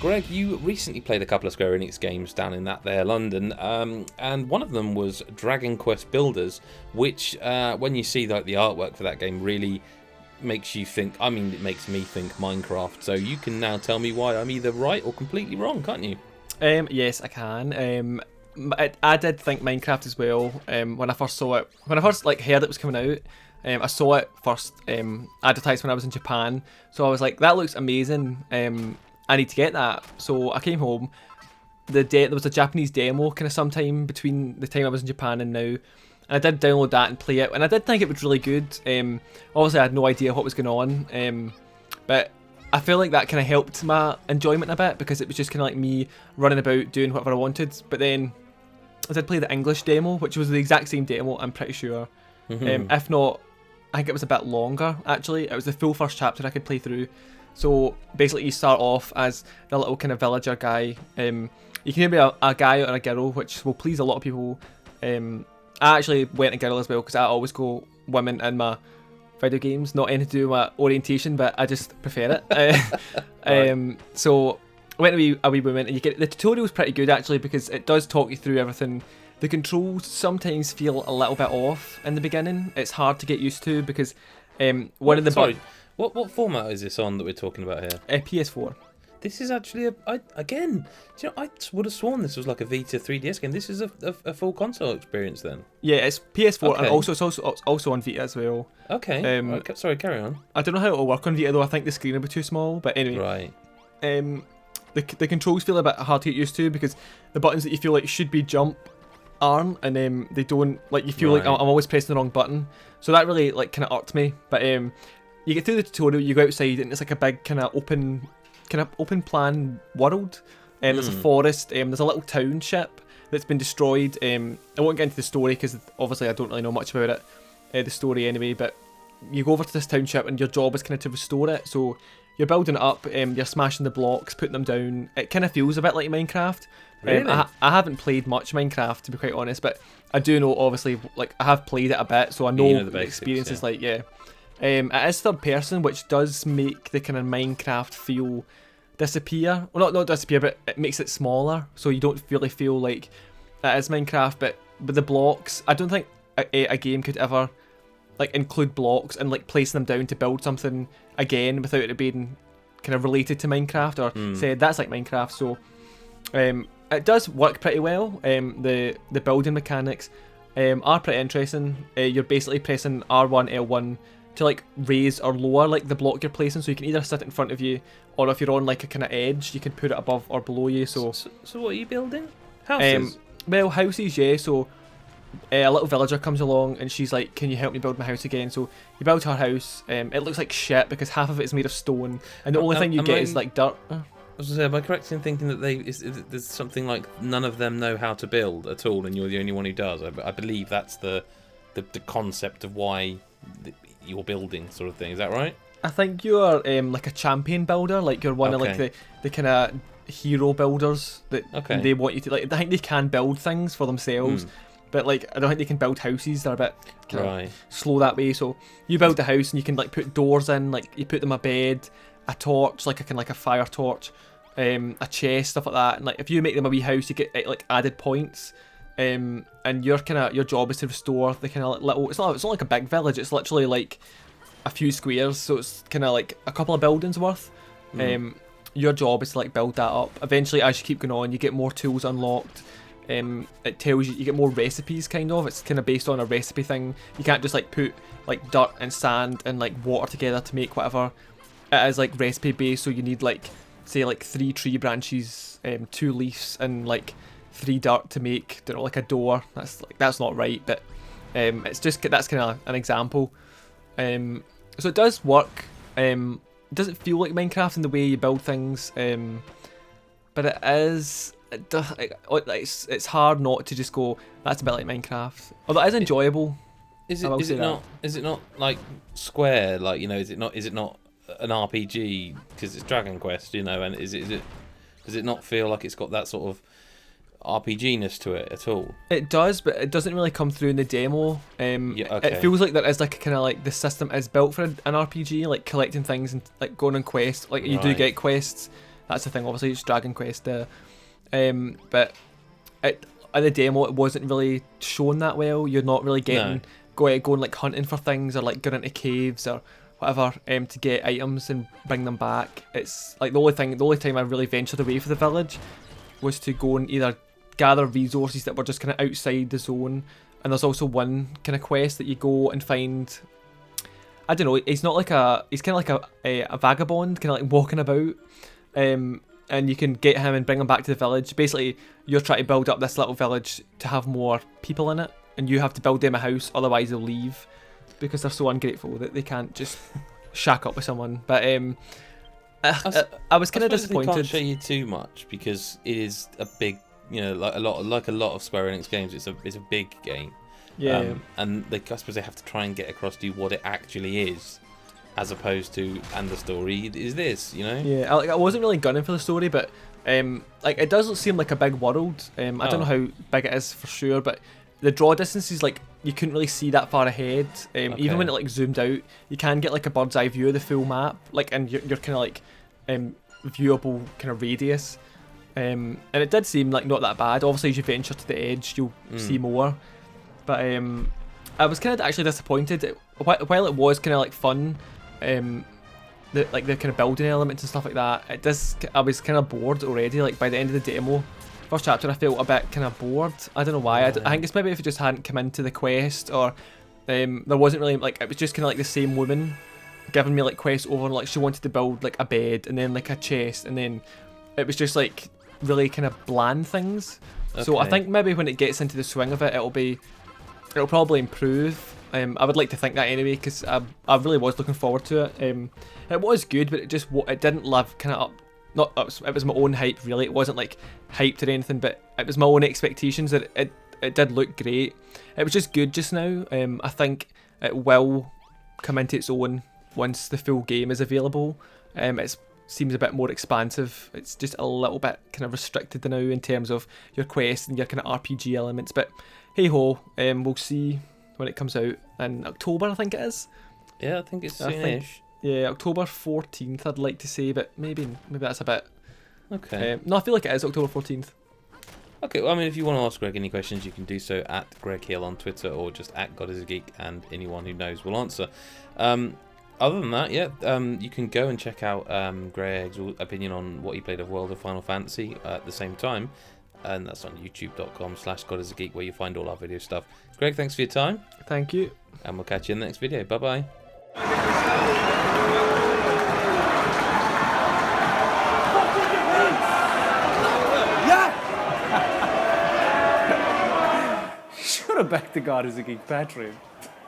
Greg, you recently played a couple of Square Enix games down in that there London, and one of them was Dragon Quest Builders, which, when you see like the artwork for that game, really makes you think. I mean, it makes me think Minecraft. So you can now tell me why I'm either right or completely wrong, can't you? Yes, I can. I did think Minecraft as well. When I first saw it, when I first like heard it was coming out, I saw it first advertised when I was in Japan. So I was like, that looks amazing. I need to get that. So I came home. There was a Japanese demo kind of sometime between the time I was in Japan and now. And I did download that and play it. And I did think it was really good. Obviously, I had no idea what was going on. But I feel like that kind of helped my enjoyment a bit because it was just kind of like me running about doing whatever I wanted. But then I did play the English demo, which was the exact same demo, I'm pretty sure. If not, I think it was a bit longer, actually. It was the full first chapter I could play through. So basically you start off as the little kind of villager guy. You can either be a guy or a girl, which will please a lot of people. I actually went a girl as well because I always go women in my video games. Not anything to do with my orientation, but I just prefer it. Right. So I went to a wee woman, and you get the tutorial's pretty good actually because it does talk you through everything. The controls sometimes feel a little bit off in the beginning. It's hard to get used to because one of the what format is this on that we're talking about here? PS4. This is actually again. Do you know, I would have sworn this was like a Vita 3DS game. This is a full console experience then. Yeah, it's PS4 Okay. and also it's also on Vita as well. Okay. Right, sorry, carry on. I don't know how it'll work on Vita though. I think the screen will be too small. But anyway, Right. the controls feel a bit hard to get used to because the buttons that you feel like should be jump aren't, and they don't, like you feel like I'm always pressing the wrong button. So that really like kind of irked me. But you get through the tutorial, you go outside, and it's like a big kind of open plan world. There's a forest. There's a little township that's been destroyed. I won't get into the story because obviously I don't really know much about it, the story anyway. But you go over to this township, and your job is kind of to restore it. So you're building it up. You're smashing the blocks, putting them down. It kind of feels a bit like Minecraft. Really? I haven't played much Minecraft to be quite honest, but I do know obviously like I have played it a bit, so I know, You know the basics, experience is yeah. like it is third person, which does make the kind of Minecraft feel disappear. Well, not disappear, but it makes it smaller, so you don't really feel like it is Minecraft. But the blocks, I don't think a game could ever like include blocks and like placing them down to build something again without it being kind of related to Minecraft or said that's like Minecraft. So it does work pretty well. The building mechanics are pretty interesting. You're basically pressing R1, L1 to like raise or lower like the block you're placing, so you can either sit it in front of you, or if you're on like a kind of edge, you can put it above or below you. So what are you building? Houses? Well, houses, yeah. So a little villager comes along and she's like, can you help me build my house again? So you build her house. It looks like shit because half of it is made of stone, and the only thing you get is like dirt. I was going to say, am I correct in thinking that there's something like none of them know how to build at all, and you're the only one who does? I believe that's the concept of why you're building, sort of thing. Is that right? I think you're like a champion builder, like you're one of like the kind of hero builders that they want you to like. I think they can build things for themselves, but like I don't think they can build houses. They're a bit slow that way. So you build the house and you can like put doors in, like you put them a bed, a torch, like a fire torch, a chest, stuff like that. And like if you make them a wee house, you get like added points. And your job is to restore the kind of little. It's not like a big village. It's literally like a few squares. So it's kind of like a couple of buildings worth. Your job is to like build that up. Eventually, as you keep going on, you get more tools unlocked. It tells you get more recipes. Kind of. It's kind of based on a recipe thing. You can't just like put like dirt and sand and like water together to make whatever. It is like recipe based. So you need like say like 3 tree branches, 2 leaves, and like 3 dirt to make, don't know, like a door. That's not right, but it's just that's kind of an example. So it does work. It doesn't feel like Minecraft in the way you build things, but it is. It's hard not to just go, that's a bit like Minecraft. Although it is enjoyable. Is it not like Square? Like, you know, is it not an RPG because it's Dragon Quest? You know, and does it not feel like it's got that sort of RPG-ness to it at all? It does, but it doesn't really come through in the demo. It feels like there is like kind of like the system is built for an RPG, like collecting things and like going on quests. Like you do get quests, That's the thing. Obviously, it's Dragon Quest, but in the demo it wasn't really shown that well. You're not really getting going like hunting for things or like going into caves or whatever to get items and bring them back. It's like the only time I really ventured away from the village was to go and either gather resources that were just kind of outside the zone, and there's also one kind of quest that you go and find. I don't know. He's kind of like a vagabond, kind of like walking about, and you can get him and bring him back to the village. Basically, you're trying to build up this little village to have more people in it, and you have to build them a house, otherwise they'll leave because they're so ungrateful that they can't just shack up with someone. But I was kind of disappointed. They can't show you too much because it is a big, like a lot of Square Enix games. It's a big game. Yeah. And I suppose they have to try and get across to you what it actually is, as opposed to, and the story is this, Yeah, I wasn't really gunning for the story, but like it doesn't seem like a big world. I don't know how big it is for sure, but the draw distances, like you couldn't really see that far ahead. Even when it like zoomed out, you can get like a bird's eye view of the full map, like, and you're kind of like viewable kind of radius. And it did seem like not that bad. Obviously, as you venture to the edge, you'll see more. But I was kind of actually disappointed. While it was kind of like fun, the kind of building elements and stuff like that, I was kind of bored already. Like by the end of the demo, first chapter, I felt a bit kind of bored. I don't know why. I think it's maybe if it just hadn't come into the quest, or there wasn't really like, it was just kind of like the same woman giving me like quests over, and like she wanted to build like a bed and then like a chest, and then it was just like really kind of bland things. So I think maybe when it gets into the swing of it, it'll probably improve. I would like to think that anyway, because I really was looking forward to it. It was good, but it didn't live kind of up. It was my own hype, really. It wasn't like hyped or anything, but it was my own expectations that it did look great. It was just good just now. I think it will come into its own once the full game is available. It seems a bit more expansive. It's just a little bit kind of restricted now in terms of your quests and your kind of RPG elements, but hey ho, we'll see when it comes out in October, I think it is. Yeah, I think it's soonish. Yeah, October 14th, I'd like to say, but maybe that's a bit. Okay. No, I feel like it is October 14th. Okay, well, I mean, if you want to ask Greg any questions, you can do so at Greg Hill on Twitter, or just at GodisaGeek, and anyone who knows will answer. Other than that, you can go and check out Greg's opinion on what he played of World of Final Fantasy at the same time. And that's on youtube.com/GodisaGeek, where you find all our video stuff. Greg, thanks for your time. Thank you. And we'll catch you in the next video. Bye-bye. Should have back to GodisaGeek Patreon.